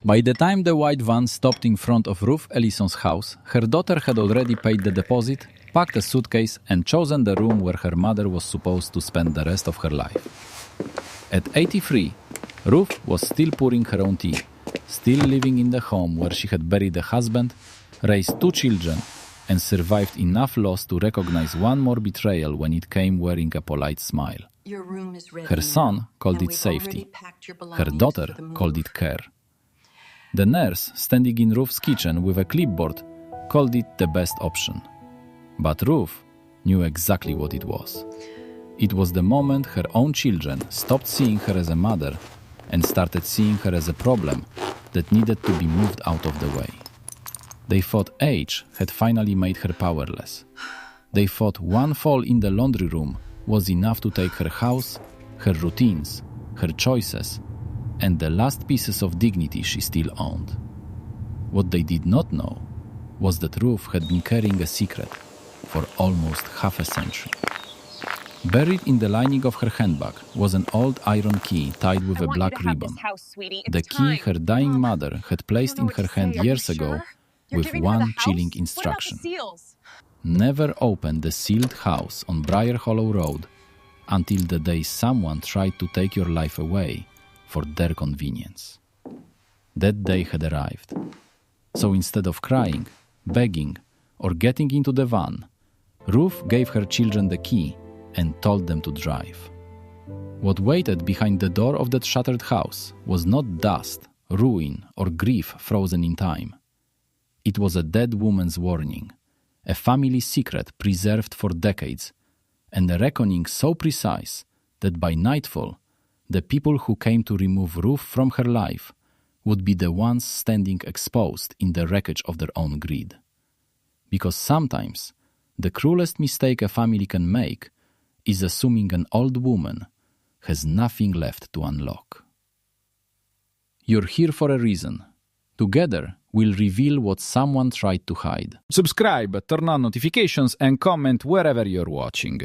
By the time the white van stopped in front of Ruth Ellison's house, her daughter had already paid the deposit, packed a suitcase, and chosen the room where her mother was supposed to spend the rest of her life. At 83, Ruth was still pouring her own tea, still living in the home where she had buried a husband, raised 2 children, and survived enough loss to recognize one more betrayal when it came wearing a polite smile. Her son called it safety. Her daughter called it care. The nurse, standing in Ruth's kitchen with a clipboard, called it the best option. But Ruth knew exactly what it was. It was the moment her own children stopped seeing her as a mother and started seeing her as a problem that needed to be moved out of the way. They thought age had finally made her powerless. They thought one fall in the laundry room was enough to take her house, her routines, her choices, and the last pieces of dignity she still owned. What they did not know was that Ruth had been carrying a secret for almost half a century. Buried in the lining of her handbag was an old iron key tied with a black ribbon. The key her dying mother had placed in her hand years ago with one chilling instruction. Never open the sealed house on Brier Hollow Road until the day someone tried to take your life away for their convenience. That day had arrived. So instead of crying, begging, or getting into the van, Ruth gave her children the key and told them to drive. What waited behind the door of that shattered house was not dust, ruin, or grief frozen in time. It was a dead woman's warning, a family secret preserved for decades, and a reckoning so precise that by nightfall, the people who came to remove Ruth from her life would be the ones standing exposed in the wreckage of their own greed. Because sometimes, the cruelest mistake a family can make is assuming an old woman has nothing left to unlock. You're here for a reason. Together, we'll reveal what someone tried to hide. Subscribe, turn on notifications, and comment wherever you're watching.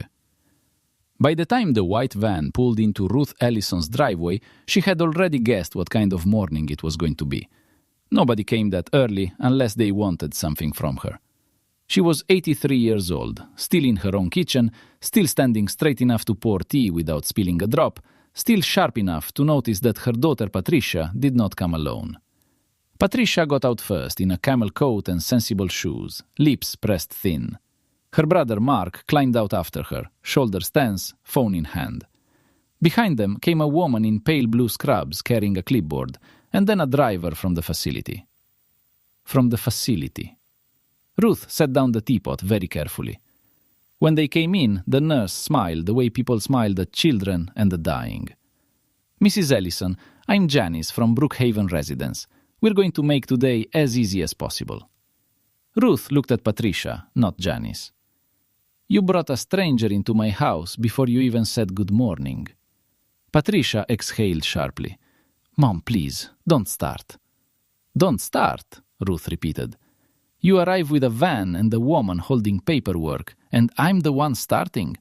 By the time the white van pulled into Ruth Ellison's driveway, she had already guessed what kind of morning it was going to be. Nobody came that early unless they wanted something from her. She was 83 years old, still in her own kitchen, still standing straight enough to pour tea without spilling a drop, still sharp enough to notice that her daughter Patricia did not come alone. Patricia got out first in a camel coat and sensible shoes, lips pressed thin. Her brother Mark climbed out after her, shoulders tense, phone in hand. Behind them came a woman in pale blue scrubs carrying a clipboard, and then a driver from the facility. From the facility. Ruth set down the teapot very carefully. When they came in, the nurse smiled the way people smiled at children and the dying. Mrs. Ellison, I'm Janice from Brookhaven Residence. We're going to make today as easy as possible. Ruth looked at Patricia, not Janice. You brought a stranger into my house before you even said good morning. Patricia exhaled sharply. Mom, please, don't start. Don't start, Ruth repeated. You arrive with a van and a woman holding paperwork, and I'm the one starting.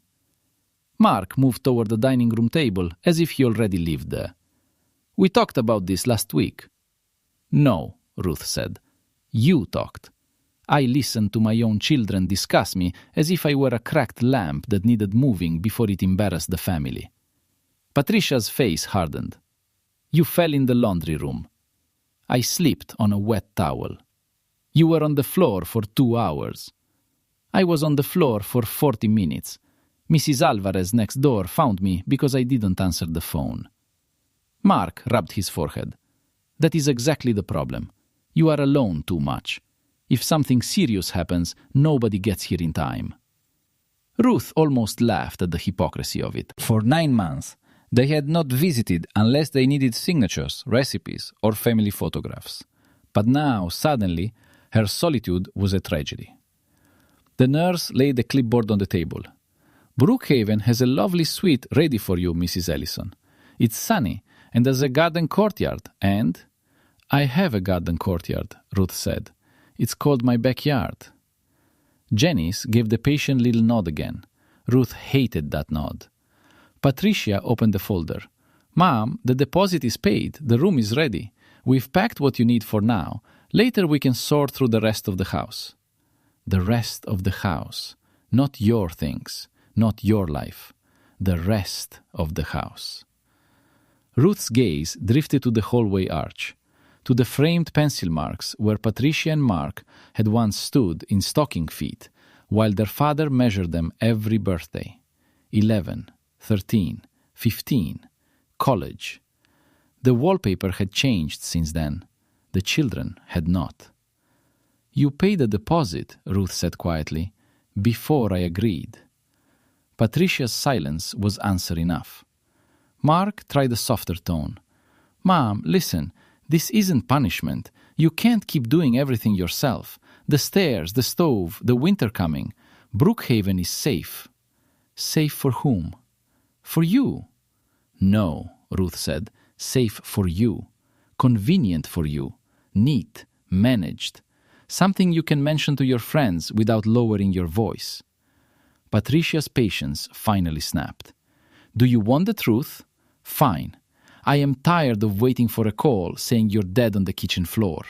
Mark moved toward the dining room table as if he already lived there. We talked about this last week. No, Ruth said. You talked. I listened to my own children discuss me as if I were a cracked lamp that needed moving before it embarrassed the family. Patricia's face hardened. You fell in the laundry room. I slipped on a wet towel. You were on the floor for 2 hours. I was on the floor for 40 minutes. Mrs. Alvarez next door found me because I didn't answer the phone. Mark rubbed his forehead. That is exactly the problem. You are alone too much. If something serious happens, nobody gets here in time. Ruth almost laughed at the hypocrisy of it. For 9 months, they had not visited unless they needed signatures, recipes, or family photographs. But now, suddenly, her solitude was a tragedy. The nurse laid a clipboard on the table. Brookhaven has a lovely suite ready for you, Mrs. Ellison. It's sunny and there's a garden courtyard, and... I have a garden courtyard, Ruth said. It's called my backyard. Janice gave the patient little nod again. Ruth hated that nod. Patricia opened the folder. Mom, the deposit is paid. The room is ready. We've packed what you need for now. Later we can sort through the rest of the house. The rest of the house. Not your things, not your life. The rest of the house. Ruth's gaze drifted to the hallway arch, to the framed pencil marks where Patricia and Mark had once stood in stocking feet, while their father measured them every birthday. 11, 13, 15, college. The wallpaper had changed since then. The children had not. You paid a deposit, Ruth said quietly, before I agreed. Patricia's silence was answer enough. Mark tried a softer tone. Mom, listen, this isn't punishment. You can't keep doing everything yourself. The stairs, the stove, the winter coming. Brookhaven is safe. Safe for whom? For you. No, Ruth said. Safe for you. Convenient for you. Neat. Managed. Something you can mention to your friends without lowering your voice. Patricia's patience finally snapped. Do you want the truth? Fine. I am tired of waiting for a call saying you're dead on the kitchen floor.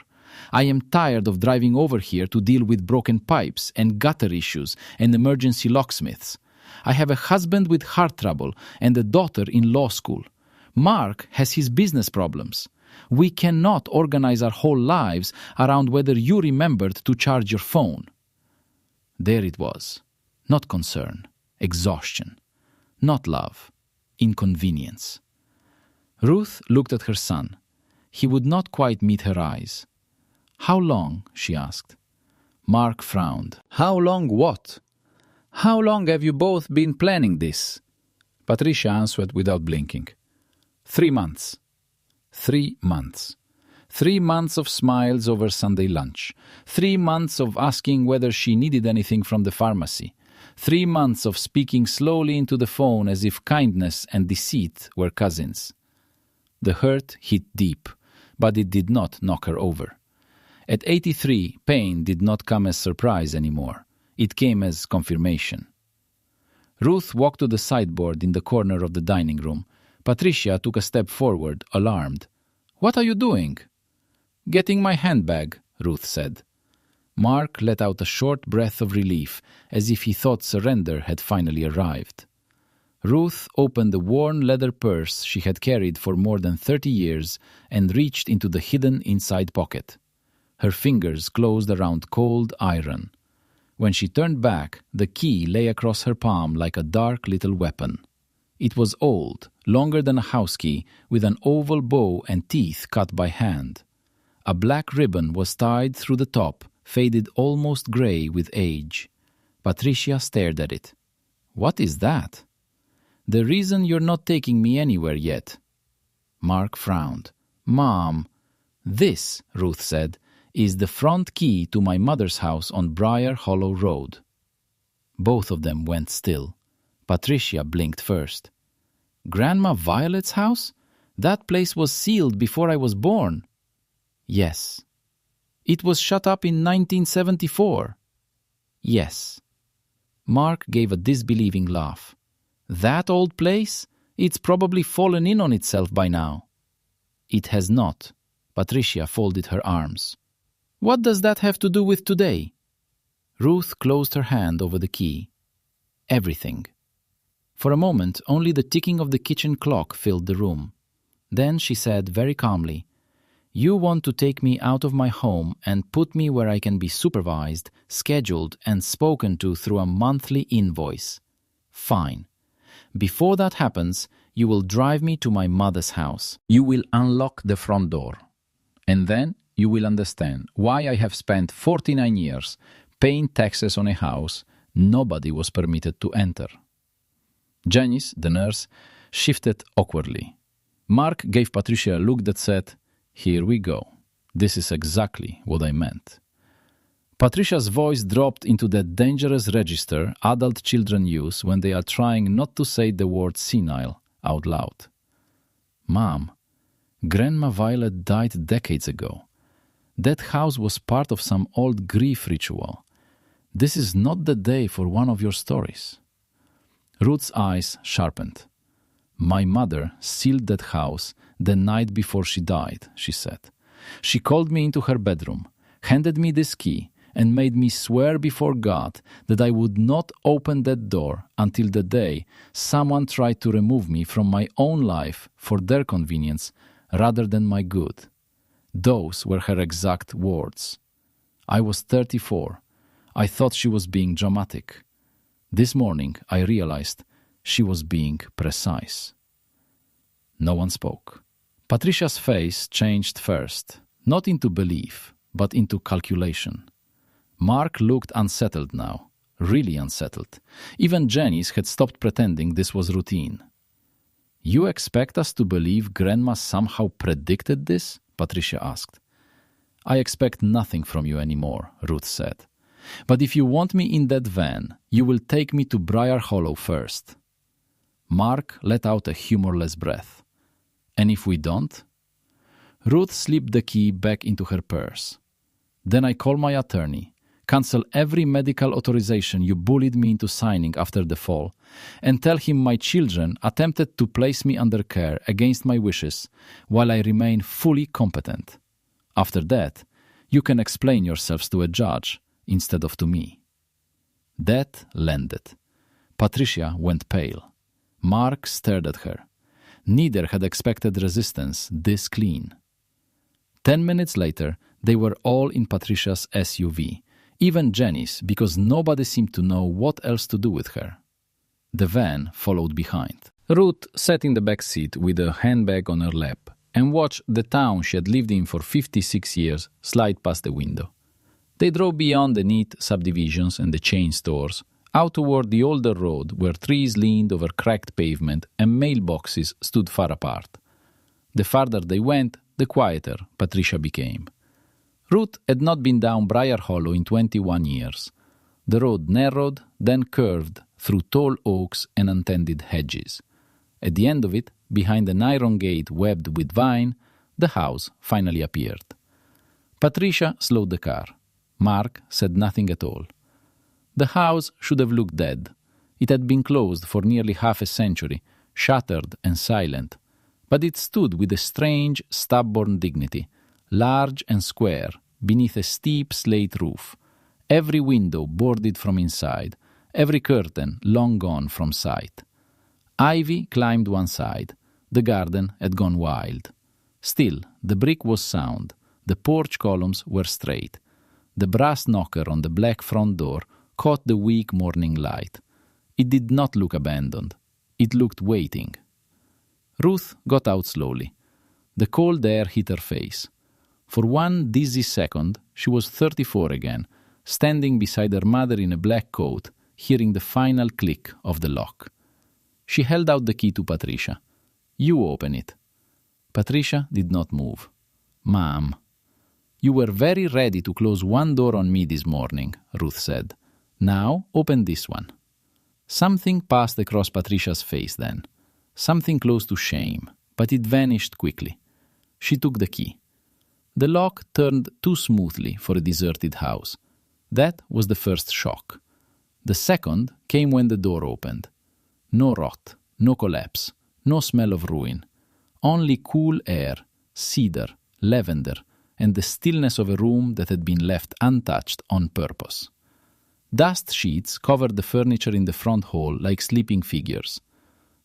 I am tired of driving over here to deal with broken pipes and gutter issues and emergency locksmiths. I have a husband with heart trouble and a daughter in law school. Mark has his business problems. We cannot organize our whole lives around whether you remembered to charge your phone. There it was. Not concern. Exhaustion. Not love. Inconvenience. Ruth looked at her son. He would not quite meet her eyes. How long? She asked. Mark frowned. How long what? How long have you both been planning this? Patricia answered without blinking. 3 months. 3 months. 3 months of smiles over Sunday lunch. 3 months of asking whether she needed anything from the pharmacy. 3 months of speaking slowly into the phone as if kindness and deceit were cousins. The hurt hit deep, but it did not knock her over. At 83, pain did not come as surprise anymore. It came as confirmation. Ruth walked to the sideboard in the corner of the dining room. Patricia took a step forward, alarmed. What are you doing? Getting my handbag, Ruth said. Mark let out a short breath of relief, as if he thought surrender had finally arrived. Ruth opened the worn leather purse she had carried for more than 30 years and reached into the hidden inside pocket. Her fingers closed around cold iron. When she turned back, the key lay across her palm like a dark little weapon. It was old, longer than a house key, with an oval bow and teeth cut by hand. A black ribbon was tied through the top, faded almost gray with age. Patricia stared at it. What is that? The reason you're not taking me anywhere yet. Mark frowned. Mom, this, Ruth said, is the front key to my mother's house on Brier Hollow Road. Both of them went still. Patricia blinked first. Grandma Violet's house? That place was sealed before I was born. Yes. It was shut up in 1974. Yes. Mark gave a disbelieving laugh. That old place? It's probably fallen in on itself by now. It has not. Patricia folded her arms. What does that have to do with today? Ruth closed her hand over the key. Everything. For a moment, only the ticking of the kitchen clock filled the room. Then she said very calmly, You want to take me out of my home and put me where I can be supervised, scheduled, and spoken to through a monthly invoice. Fine. Before that happens, you will drive me to my mother's house. You will unlock the front door. And then you will understand why I have spent 49 years paying taxes on a house nobody was permitted to enter. Janice, the nurse, shifted awkwardly. Mark gave Patricia a look that said, Here we go. This is exactly what I meant. Patricia's voice dropped into that dangerous register adult children use when they are trying not to say the word senile out loud. Mom, Grandma Violet died decades ago. That house was part of some old grief ritual. This is not the day for one of your stories. Ruth's eyes sharpened. My mother sealed that house the night before she died, she said. She called me into her bedroom, handed me this key, and made me swear before God that I would not open that door until the day someone tried to remove me from my own life for their convenience rather than my good. Those were her exact words. I was 34. I thought she was being dramatic. This morning I realized she was being precise. No one spoke. Patricia's face changed first, not into belief, but into calculation. Mark looked unsettled now, really unsettled. Even Janice had stopped pretending this was routine. "You expect us to believe Grandma somehow predicted this?" Patricia asked. "I expect nothing from you anymore," Ruth said. "But if you want me in that van, you will take me to Brier Hollow first." Mark let out a humorless breath. "And if we don't?" Ruth slipped the key back into her purse. "Then I call my attorney, cancel every medical authorization you bullied me into signing after the fall, and tell him my children attempted to place me under care against my wishes while I remain fully competent. After that, you can explain yourselves to a judge instead of to me." That landed. Patricia went pale. Mark stared at her. Neither had expected resistance this clean. 10 minutes later, they were all in Patricia's SUV, even Janice, because nobody seemed to know what else to do with her. The van followed behind. Ruth sat in the back seat with a handbag on her lap and watched the town she had lived in for 56 years slide past the window. They drove beyond the neat subdivisions and the chain stores, out toward the older road where trees leaned over cracked pavement and mailboxes stood far apart. The farther they went, the quieter Patricia became. Ruth had not been down Brier Hollow in 21 years. The road narrowed, then curved through tall oaks and untended hedges. At the end of it, behind an iron gate webbed with vine, the house finally appeared. Patricia slowed the car. Mark said nothing at all. The house should have looked dead. It had been closed for nearly half a century, shuttered and silent. But it stood with a strange, stubborn dignity, large and square, beneath a steep slate roof, every window boarded from inside, every curtain long gone from sight. Ivy climbed one side. The garden had gone wild. Still, the brick was sound. The porch columns were straight. The brass knocker on the black front door caught the weak morning light. It did not look abandoned. It looked waiting. Ruth got out slowly. The cold air hit her face. For one dizzy second, she was 34 again, standing beside her mother in a black coat, hearing the final click of the lock. She held out the key to Patricia. "You open it." Patricia did not move. "Mom." "You were very ready to close one door on me this morning," Ruth said. "Now open this one." Something passed across Patricia's face then. Something close to shame, but it vanished quickly. She took the key. The lock turned too smoothly for a deserted house. That was the first shock. The second came when the door opened. No rot, no collapse, no smell of ruin. Only cool air, cedar, lavender, and the stillness of a room that had been left untouched on purpose. Dust sheets covered the furniture in the front hall like sleeping figures.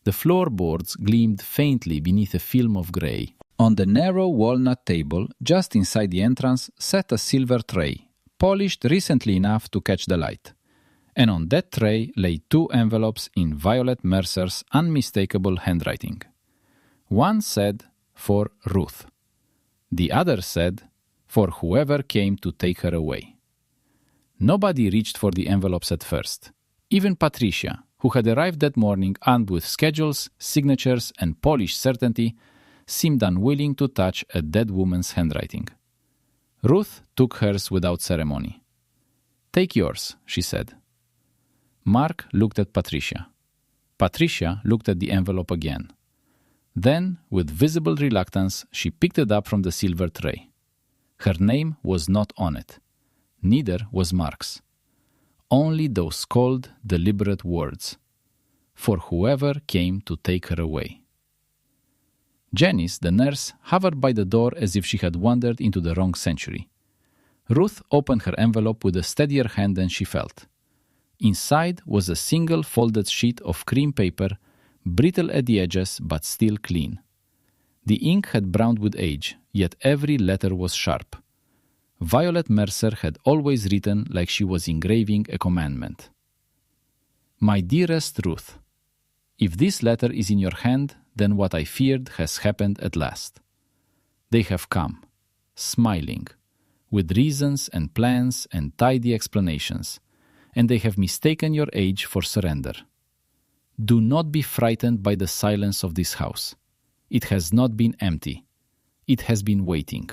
The floorboards gleamed faintly beneath a film of grey. On the narrow walnut table, just inside the entrance, sat a silver tray, polished recently enough to catch the light. And on that tray lay 2 envelopes in Violet Mercer's unmistakable handwriting. One said, "For Ruth." The other said, "For whoever came to take her away." Nobody reached for the envelopes at first. Even Patricia, who had arrived that morning armed with schedules, signatures, and polished certainty, seemed unwilling to touch a dead woman's handwriting. Ruth took hers without ceremony. "Take yours," she said. Mark looked at Patricia. Patricia looked at the envelope again. Then, with visible reluctance, she picked it up from the silver tray. Her name was not on it. Neither was Mark's. Only those cold, deliberate words. "For whoever came to take her away." Janice, the nurse, hovered by the door as if she had wandered into the wrong century. Ruth opened her envelope with a steadier hand than she felt. Inside was a single folded sheet of cream paper, brittle at the edges but still clean. The ink had browned with age, yet every letter was sharp. Violet Mercer had always written like she was engraving a commandment. My dearest Ruth, if this letter is in your hand, then what I feared has happened at last. They have come, smiling, with reasons and plans and tidy explanations, and they have mistaken your age for surrender. Do not be frightened by the silence of this house. It has not been empty. It has been waiting.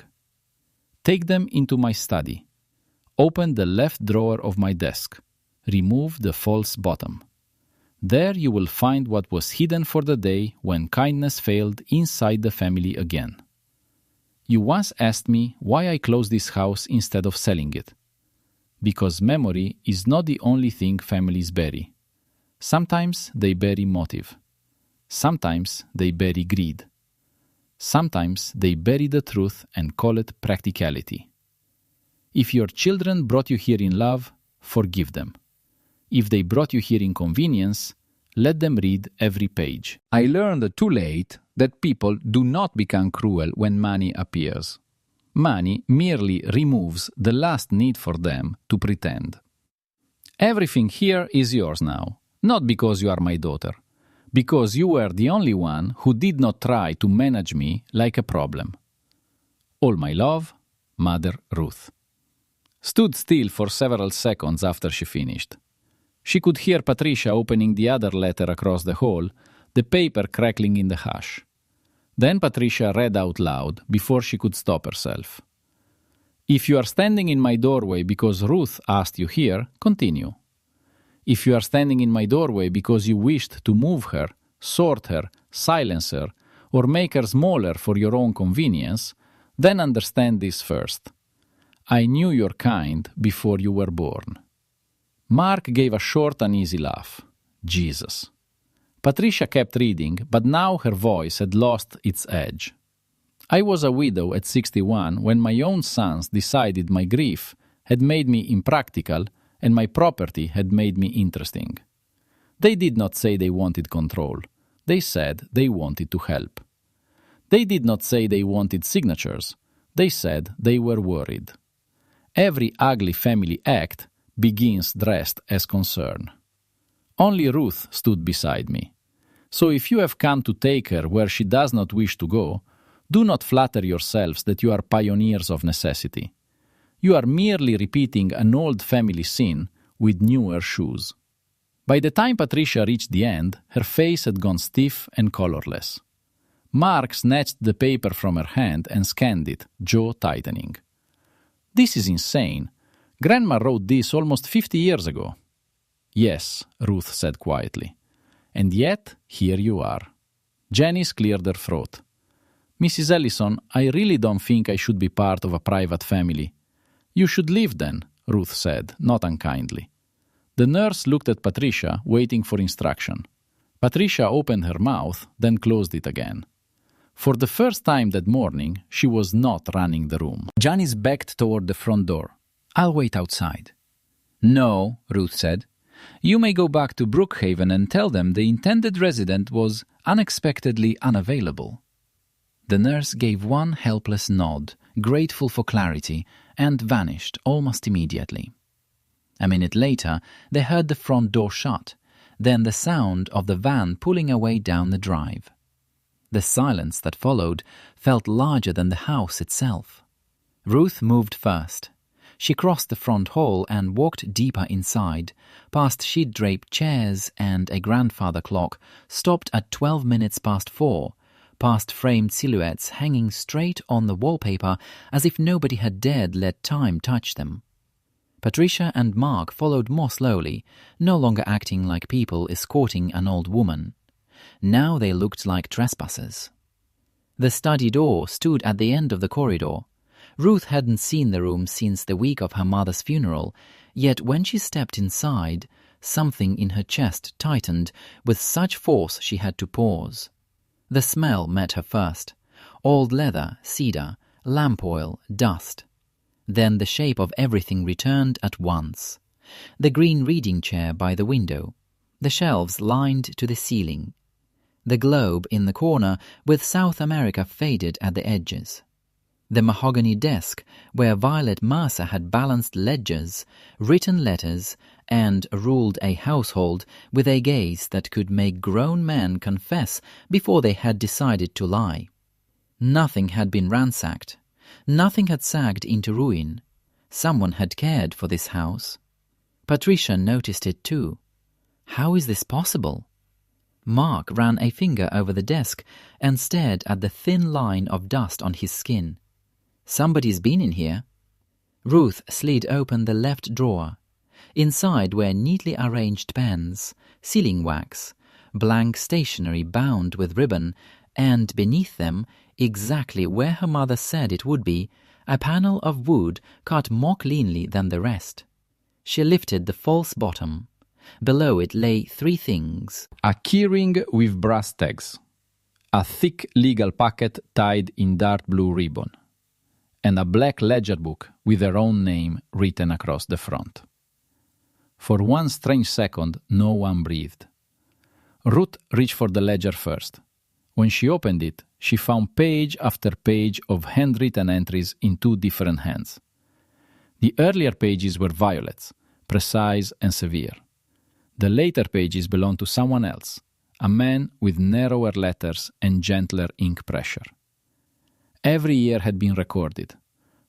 Take them into my study. Open the left drawer of my desk. Remove the false bottom. There you will find what was hidden for the day when kindness failed inside the family again. You once asked me why I closed this house instead of selling it. Because memory is not the only thing families bury. Sometimes they bury motive. Sometimes they bury greed. Sometimes they bury the truth and call it practicality. If your children brought you here in love, forgive them. If they brought you here in convenience, let them read every page. I learned too late that people do not become cruel when money appears. Money merely removes the last need for them to pretend. Everything here is yours now, not because you are my daughter, because you were the only one who did not try to manage me like a problem. All my love, Mother Ruth. Stood still for several seconds after she finished. She could hear Patricia opening the other letter across the hall, the paper crackling in the hush. Then Patricia read out loud before she could stop herself. If you are standing in my doorway because Ruth asked you here, continue. If you are standing in my doorway because you wished to move her, sort her, silence her, or make her smaller for your own convenience, then understand this first. I knew your kind before you were born. Mark gave a short, uneasy laugh. Jesus. Patricia kept reading, but now her voice had lost its edge. I was a widow at 61 when my own sons decided my grief had made me impractical and my property had made me interesting. They did not say they wanted control. They said they wanted to help. They did not say they wanted signatures. They said they were worried. Every ugly family act begins dressed as concern. Only Ruth stood beside me. So if you have come to take her where she does not wish to go, do not flatter yourselves that you are pioneers of necessity. You are merely repeating an old family sin with newer shoes. By the time Patricia reached the end, her face had gone stiff and colorless. Mark snatched the paper from her hand and scanned it, jaw tightening. This is insane. Grandma wrote this almost 50 years ago. Yes, Ruth said quietly. And yet, here you are. Janice cleared her throat. Mrs. Ellison, I really don't think I should be part of a private family. You should leave then, Ruth said, not unkindly. The nurse looked at Patricia, waiting for instruction. Patricia opened her mouth, then closed it again. For the first time that morning, she was not running the room. Janice backed toward the front door. I'll wait outside. No, Ruth said. You may go back to Brookhaven and tell them the intended resident was unexpectedly unavailable. The nurse gave one helpless nod, grateful for clarity, and vanished almost immediately. A minute later, they heard the front door shut, then the sound of the van pulling away down the drive. The silence that followed felt larger than the house itself. Ruth moved first. She crossed the front hall and walked deeper inside, past sheet-draped chairs and a grandfather clock, stopped at 12 minutes past 4, past framed silhouettes hanging straight on the wallpaper as if nobody had dared let time touch them. Patricia and Mark followed more slowly, no longer acting like people escorting an old woman. Now they looked like trespassers. The study door stood at the end of the corridor. Ruth hadn't seen the room since the week of her mother's funeral, yet when she stepped inside, something in her chest tightened with such force she had to pause. The smell met her first. Old leather, cedar, lamp oil, dust. Then the shape of everything returned at once. The green reading chair by the window, the shelves lined to the ceiling, the globe in the corner with South America faded at the edges, the mahogany desk where Violet Mercer had balanced ledgers, written letters, and ruled a household with a gaze that could make grown men confess before they had decided to lie. Nothing had been ransacked. Nothing had sagged into ruin. Someone had cared for this house. Patricia noticed it too. How is this possible? Mark ran a finger over the desk and stared at the thin line of dust on his skin. Somebody's been in here. Ruth slid open the left drawer. Inside were neatly arranged pens, sealing wax, blank stationery bound with ribbon, and beneath them, exactly where her mother said it would be, a panel of wood cut more cleanly than the rest. She lifted the false bottom. Below it lay three things. A keyring with brass tags, a thick legal packet tied in dark blue ribbon, and a black ledger book with her own name written across the front. For one strange second, no one breathed. Ruth reached for the ledger first. When she opened it, she found page after page of handwritten entries in two different hands. The earlier pages were Violet's, precise and severe. The later pages belonged to someone else, a man with narrower letters and gentler ink pressure. Every year had been recorded.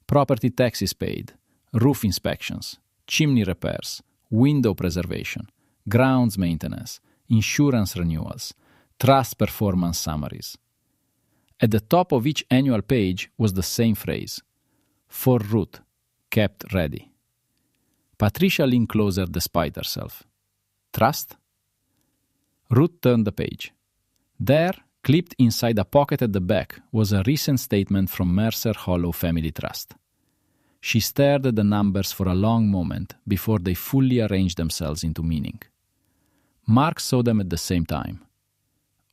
Property taxes paid, roof inspections, chimney repairs, window preservation, grounds maintenance, insurance renewals, trust performance summaries. At the top of each annual page was the same phrase, "For Ruth, kept ready." Patricia leaned closer despite herself. Trust? Ruth turned the page. There, clipped inside a pocket at the back, was a recent statement from Mercer Hollow Family Trust. She stared at the numbers for a long moment before they fully arranged themselves into meaning. Mark saw them at the same time.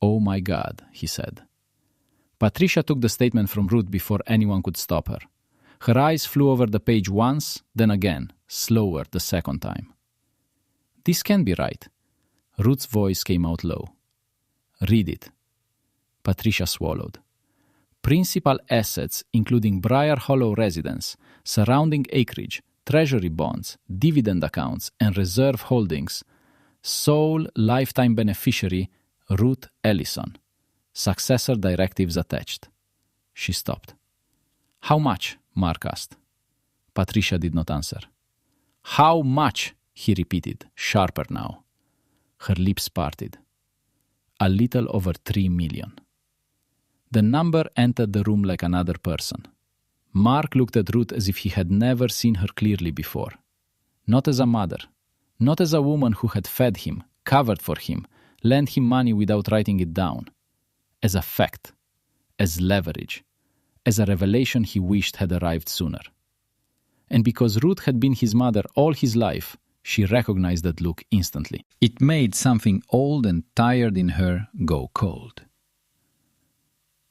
"Oh my God," he said. Patricia took the statement from Ruth before anyone could stop her. Her eyes flew over the page once, then again, slower the second time. "This can't be right." Ruth's voice came out low. "Read it." Patricia swallowed. Principal assets including Brier Hollow residence, surrounding acreage, treasury bonds, dividend accounts, and reserve holdings. Sole lifetime beneficiary, Ruth Ellison. Successor directives attached. She stopped. "How much?" Mark asked. Patricia did not answer. "How much?" he repeated, sharper now. Her lips parted. "A little over 3 million." The number entered the room like another person. Mark looked at Ruth as if he had never seen her clearly before. Not as a mother. Not as a woman who had fed him, covered for him, lent him money without writing it down. As a fact. As leverage. As a revelation he wished had arrived sooner. And because Ruth had been his mother all his life, she recognized that look instantly. It made something old and tired in her go cold.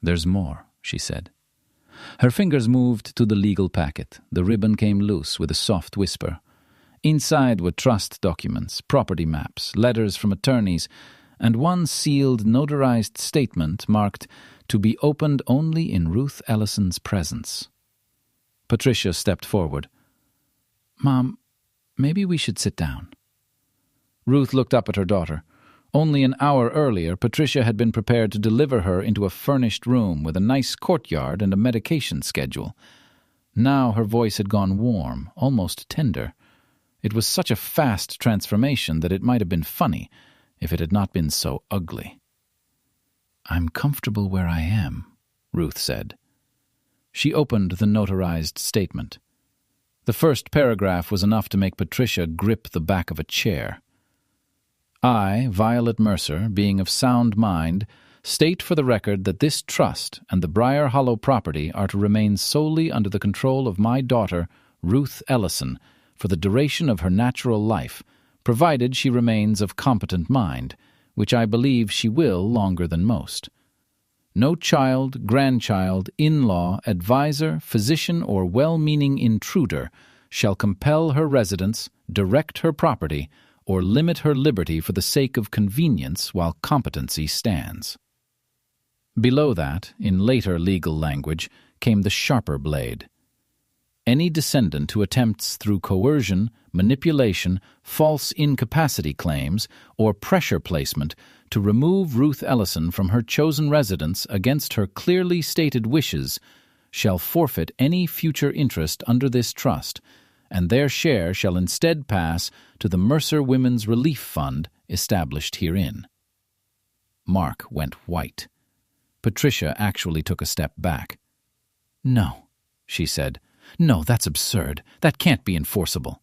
"There's more," she said. Her fingers moved to the legal packet. The ribbon came loose with a soft whisper. Inside were trust documents, property maps, letters from attorneys, and one sealed, notarized statement marked "to be opened only in Ruth Ellison's presence." Patricia stepped forward. "Mom, maybe we should sit down." Ruth looked up at her daughter. Only an hour earlier, Patricia had been prepared to deliver her into a furnished room with a nice courtyard and a medication schedule. Now her voice had gone warm, almost tender. It was such a fast transformation that it might have been funny if it had not been so ugly. "I'm comfortable where I am," Ruth said. She opened the notarized statement. The first paragraph was enough to make Patricia grip the back of a chair. "I, Violet Mercer, being of sound mind, state for the record that this trust and the Brier Hollow property are to remain solely under the control of my daughter, Ruth Ellison, for the duration of her natural life, provided she remains of competent mind, which I believe she will longer than most. No child, grandchild, in-law, advisor, physician, or well-meaning intruder shall compel her residence, direct her property, or limit her liberty for the sake of convenience while competency stands. Below that, in later legal language, came the sharper blade. Any descendant who attempts through coercion, manipulation, false incapacity claims, or pressure placement to remove Ruth Ellison from her chosen residence against her clearly stated wishes shall forfeit any future interest under this trust, and their share shall instead pass to the Mercer Women's Relief Fund established herein. Mark went white. Patricia actually took a step back. "No," she said. "No, that's absurd. That can't be enforceable."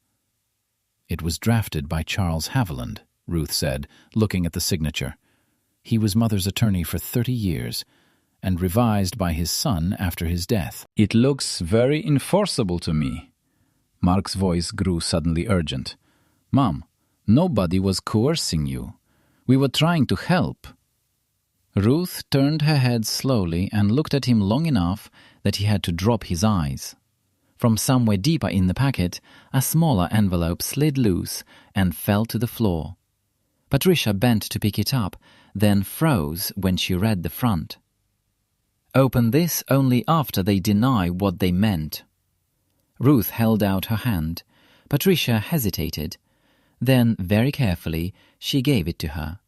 "It was drafted by Charles Haviland," Ruth said, looking at the signature. "He was Mother's attorney for 30 years, and revised by his son after his death." "It looks very enforceable to me." Mark's voice grew suddenly urgent. "Mom, nobody was coercing you. We were trying to help." Ruth turned her head slowly and looked at him long enough that he had to drop his eyes. From somewhere deeper in the packet, a smaller envelope slid loose and fell to the floor. Patricia bent to pick it up, then froze when she read the front. "Open this only after they deny what they meant." Ruth held out her hand. Patricia hesitated. Then, very carefully, she gave it to her.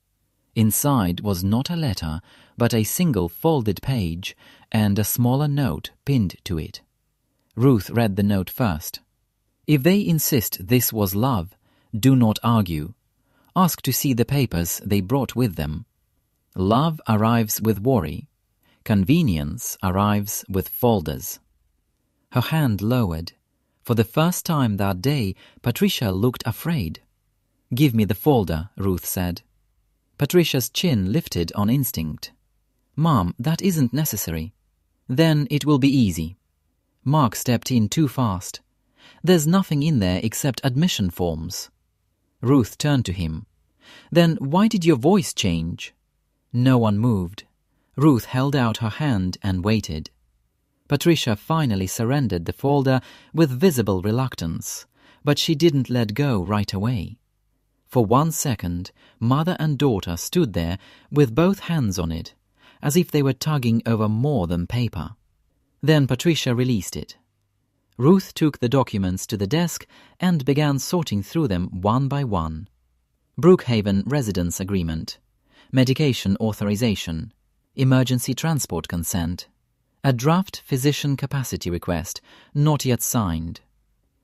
Inside was not a letter, but a single folded page and a smaller note pinned to it. Ruth read the note first. "If they insist this was love, do not argue. Ask to see the papers they brought with them. Love arrives with worry. Convenience arrives with folders." Her hand lowered. For the first time that day, Patricia looked afraid. "Give me the folder," Ruth said. Patricia's chin lifted on instinct. "Mom, that isn't necessary." "Then it will be easy." Mark stepped in too fast. "There's nothing in there except admission forms." Ruth turned to him. "Then why did your voice change?" No one moved. Ruth held out her hand and waited. Patricia finally surrendered the folder with visible reluctance, but she didn't let go right away. For 1 second, mother and daughter stood there with both hands on it, as if they were tugging over more than paper. Then Patricia released it. Ruth took the documents to the desk and began sorting through them one by one. Brookhaven Residence Agreement, Medication Authorization, Emergency Transport Consent, a draft Physician Capacity Request not yet signed,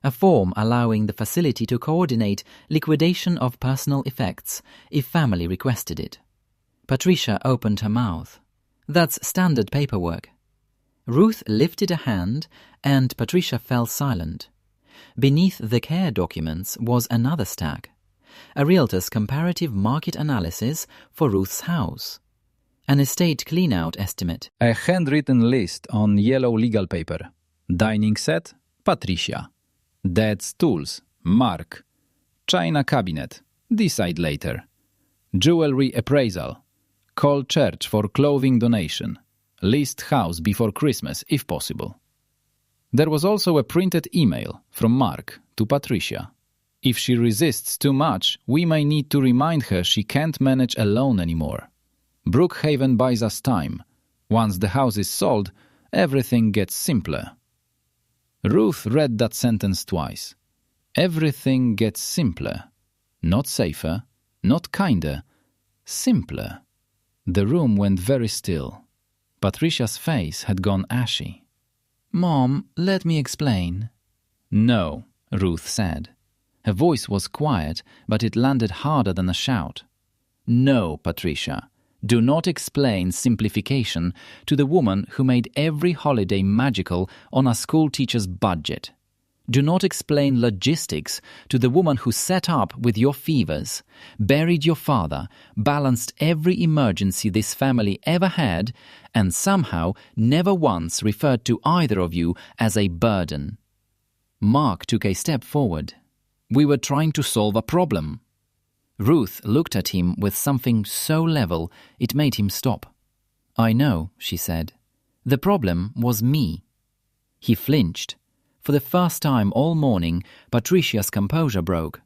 a form allowing the facility to coordinate liquidation of personal effects if family requested it. Patricia opened her mouth. "That's standard paperwork." Ruth lifted a hand and Patricia fell silent. Beneath the care documents was another stack. A realtor's comparative market analysis for Ruth's house. An estate clean-out estimate. A handwritten list on yellow legal paper. Dining set, Patricia. Dad's tools, Mark. China cabinet, decide later. Jewelry appraisal. Call church for clothing donation. List house before Christmas, if possible. There was also a printed email from Mark to Patricia. If she resists too much, we may need to remind her she can't manage alone anymore. Brookhaven buys us time. Once the house is sold, everything gets simpler. Ruth read that sentence twice. Everything gets simpler. Not safer, not kinder, simpler. The room went very still. Patricia's face had gone ashy. "Mom, let me explain." "No," Ruth said. Her voice was quiet, but it landed harder than a shout. "No, Patricia. Do not explain simplification to the woman who made every holiday magical on a school teacher's budget. Do not explain logistics to the woman who set up with your fevers, buried your father, balanced every emergency this family ever had, and somehow never once referred to either of you as a burden." Mark took a step forward. "We were trying to solve a problem." Ruth looked at him with something so level it made him stop. I know, she said. The problem was me. He flinched. For the first time all morning, Patricia's composure broke.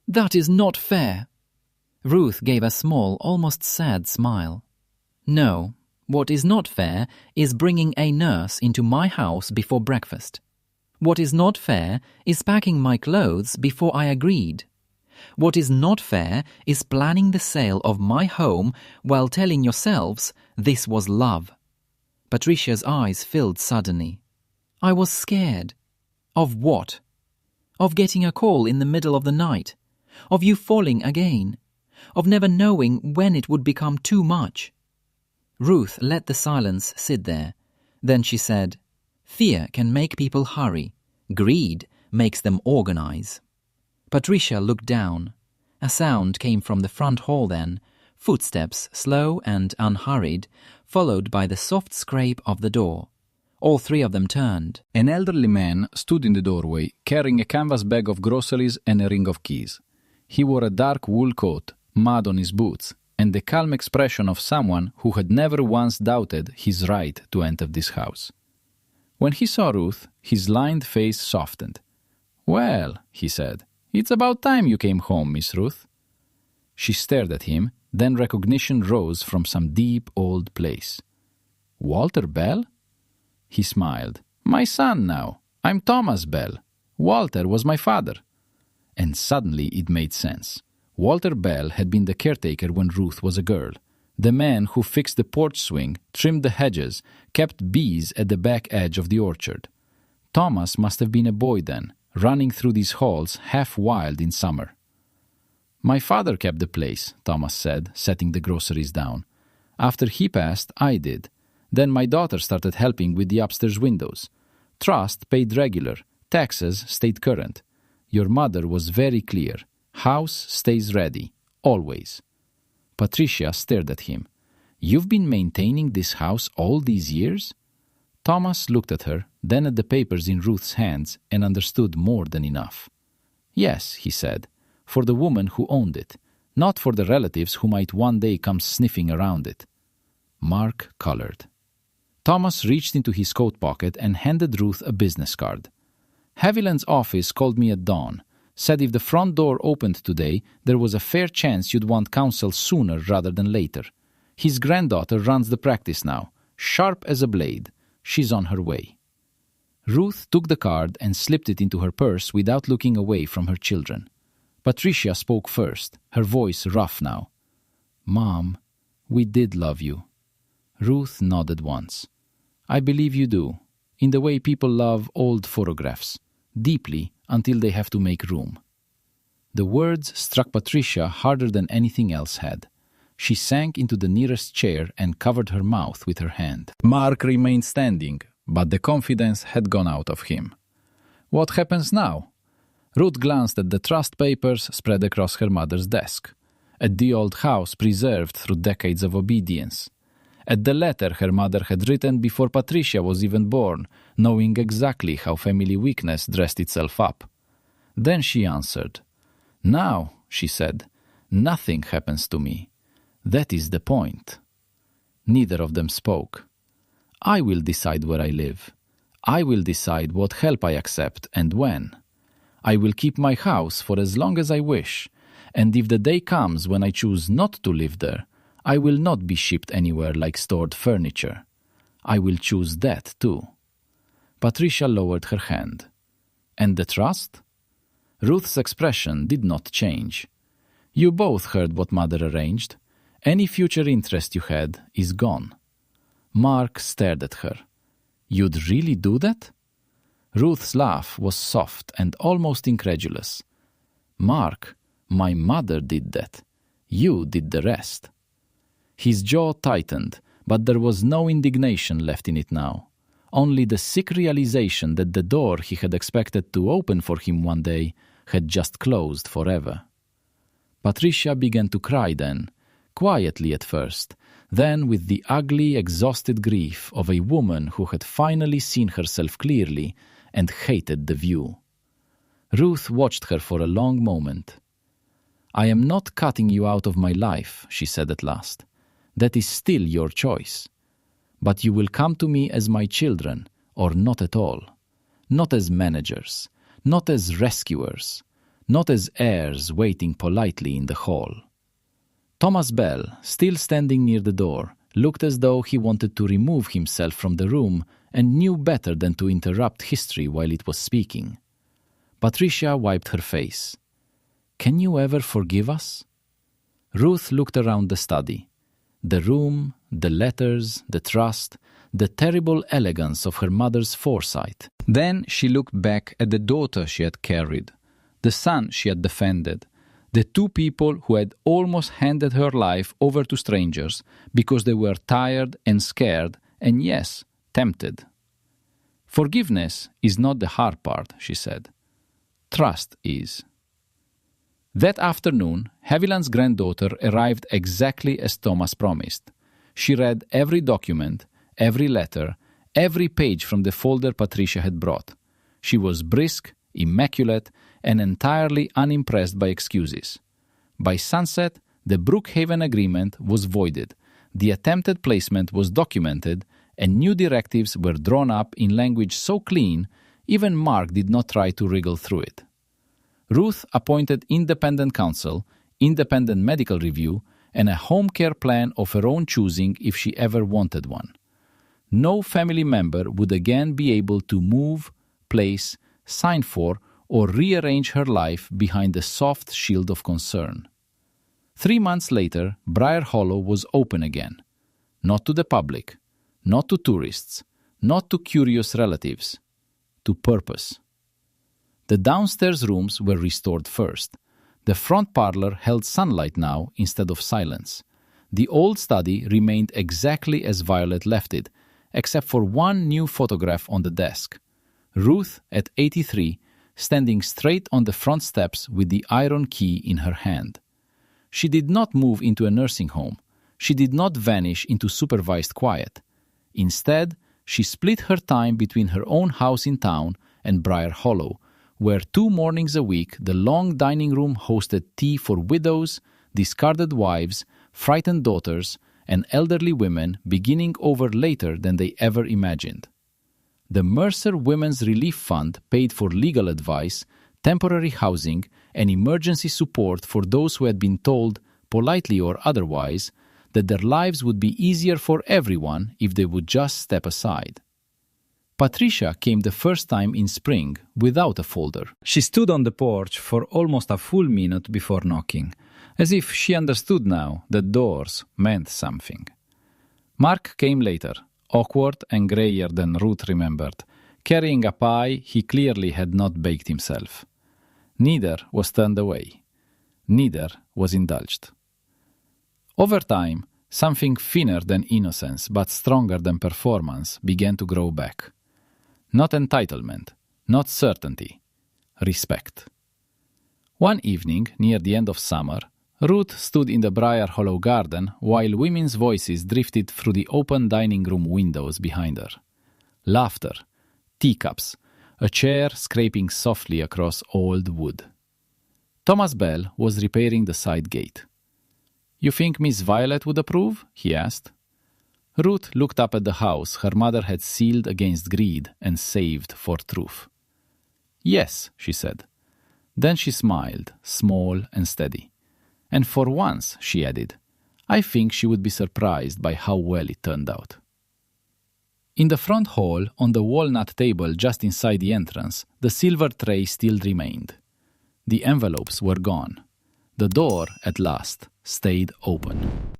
That is not fair. Ruth gave a small, almost sad smile. No, what is not fair is bringing a nurse into my house before breakfast. What is not fair is packing my clothes before I agreed. What is not fair is planning the sale of my home while telling yourselves this was love. Patricia's eyes filled suddenly. I was scared. Of what? Of getting a call in the middle of the night. Of you falling again. Of never knowing when it would become too much. Ruth let the silence sit there. Then she said, Fear can make people hurry. Greed makes them organize. Patricia looked down. A sound came from the front hall then, footsteps slow and unhurried, followed by the soft scrape of the door. All three of them turned. An elderly man stood in the doorway, carrying a canvas bag of groceries and a ring of keys. He wore a dark wool coat, mud on his boots, and the calm expression of someone who had never once doubted his right to enter this house. When he saw Ruth, his lined face softened. "Well," he said, "it's about time you came home, Miss Ruth." She stared at him, then recognition rose from some deep old place. "Walter Bell?" He smiled. "My son now. I'm Thomas Bell. Walter was my father." And suddenly it made sense. Walter Bell had been the caretaker when Ruth was a girl. The man who fixed the porch swing, trimmed the hedges, kept bees at the back edge of the orchard. Thomas must have been a boy then, running through these halls half wild in summer. "My father kept the place," Thomas said, setting the groceries down. "After he passed, I did. Then my daughter started helping with the upstairs windows. Trust paid regular. Taxes stayed current. Your mother was very clear. House stays ready. Always." Patricia stared at him. "You've been maintaining this house all these years?" Thomas looked at her, then at the papers in Ruth's hands, and understood more than enough. "Yes," he said, "for the woman who owned it, not for the relatives who might one day come sniffing around it." Mark colored. Thomas reached into his coat pocket and handed Ruth a business card. "Haviland's office called me at dawn. Said if the front door opened today, there was a fair chance you'd want counsel sooner rather than later. His granddaughter runs the practice now, sharp as a blade. She's on her way." Ruth took the card and slipped it into her purse without looking away from her children. Patricia spoke first, her voice rough now. "Mom, we did love you." Ruth nodded once. "I believe you do, in the way people love old photographs, deeply until they have to make room." The words struck Patricia harder than anything else had. She sank into the nearest chair and covered her mouth with her hand. Mark remained standing, but the confidence had gone out of him. "What happens now?" Ruth glanced at the trust papers spread across her mother's desk, at the old house preserved through decades of obedience, at the letter her mother had written before Patricia was even born, knowing exactly how family weakness dressed itself up. Then she answered. "Now," she said, "nothing happens to me. That is the point." Neither of them spoke. "I will decide where I live. I will decide what help I accept and when. I will keep my house for as long as I wish, and if the day comes when I choose not to live there, I will not be shipped anywhere like stored furniture. I will choose that too." Patricia lowered her hand. "And the trust?" Ruth's expression did not change. "You both heard what Mother arranged. Any future interest you had is gone." Mark stared at her. "You'd really do that?" Ruth's laugh was soft and almost incredulous. "Mark, my mother did that. You did the rest." His jaw tightened, but there was no indignation left in it now. Only the sick realization that the door he had expected to open for him one day had just closed forever. Patricia began to cry then, quietly at first, then with the ugly, exhausted grief of a woman who had finally seen herself clearly and hated the view. Ruth watched her for a long moment. "I am not cutting you out of my life," she said at last. "That is still your choice. but you will come to me as my children, or not at all. Not as managers, not as rescuers, not as heirs waiting politely in the hall. Thomas Bell, still standing near the door, looked as though he wanted to remove himself from the room and knew better than to interrupt history while it was speaking. Patricia wiped her face. "Can you ever forgive us?" Ruth looked around the study. The room, the letters, the trust, the terrible elegance of her mother's foresight. Then she looked back at the daughter she had carried, the son she had defended, the two people who had almost handed her life over to strangers because they were tired and scared and, yes, tempted. Forgiveness is not the hard part, she said. Trust is. That afternoon, Haviland's granddaughter arrived exactly as Thomas promised. She read every document, every letter, every page from the folder Patricia had brought. She was brisk, immaculate, and entirely unimpressed by excuses. By sunset, the Brookhaven Agreement was voided, the attempted placement was documented, and new directives were drawn up in language so clean, even Mark did not try to wriggle through it. Ruth appointed independent counsel, independent medical review, and a home care plan of her own choosing if she ever wanted one. No family member would again be able to move, place, sign for, or rearrange her life behind the soft shield of concern. 3 months later, Brier Hollow was open again. Not to the public, not to tourists, not to curious relatives, to purpose. The downstairs rooms were restored first. The front parlor held sunlight now instead of silence. The old study remained exactly as Violet left it, except for one new photograph on the desk. Ruth, at 83, standing straight on the front steps with the iron key in her hand. She did not move into a nursing home. She did not vanish into supervised quiet. Instead, she split her time between her own house in town and Brier Hollow, where 2 mornings a week the long dining room hosted tea for widows, discarded wives, frightened daughters, and elderly women beginning over later than they ever imagined. The Mercer Women's Relief Fund paid for legal advice, temporary housing, and emergency support for those who had been told, politely or otherwise, that their lives would be easier for everyone if they would just step aside. Patricia came the first time in spring without a folder. She stood on the porch for almost a full minute before knocking, as if she understood now that doors meant something. Mark came later, awkward and grayer than Ruth remembered, carrying a pie he clearly had not baked himself. Neither was turned away. Neither was indulged. Over time, something thinner than innocence but stronger than performance began to grow back. Not entitlement, not certainty, respect. One evening, near the end of summer, Ruth stood in the Brier Hollow garden while women's voices drifted through the open dining room windows behind her. Laughter, teacups, a chair scraping softly across old wood. Thomas Bell was repairing the side gate. "You think Miss Violet would approve?" he asked. Ruth looked up at the house her mother had sealed against greed and saved for truth. "Yes," she said. Then she smiled, small and steady. "And for once," she added, "I think she would be surprised by how well it turned out." In the front hall, on the walnut table just inside the entrance, the silver tray still remained. The envelopes were gone. The door, at last, stayed open.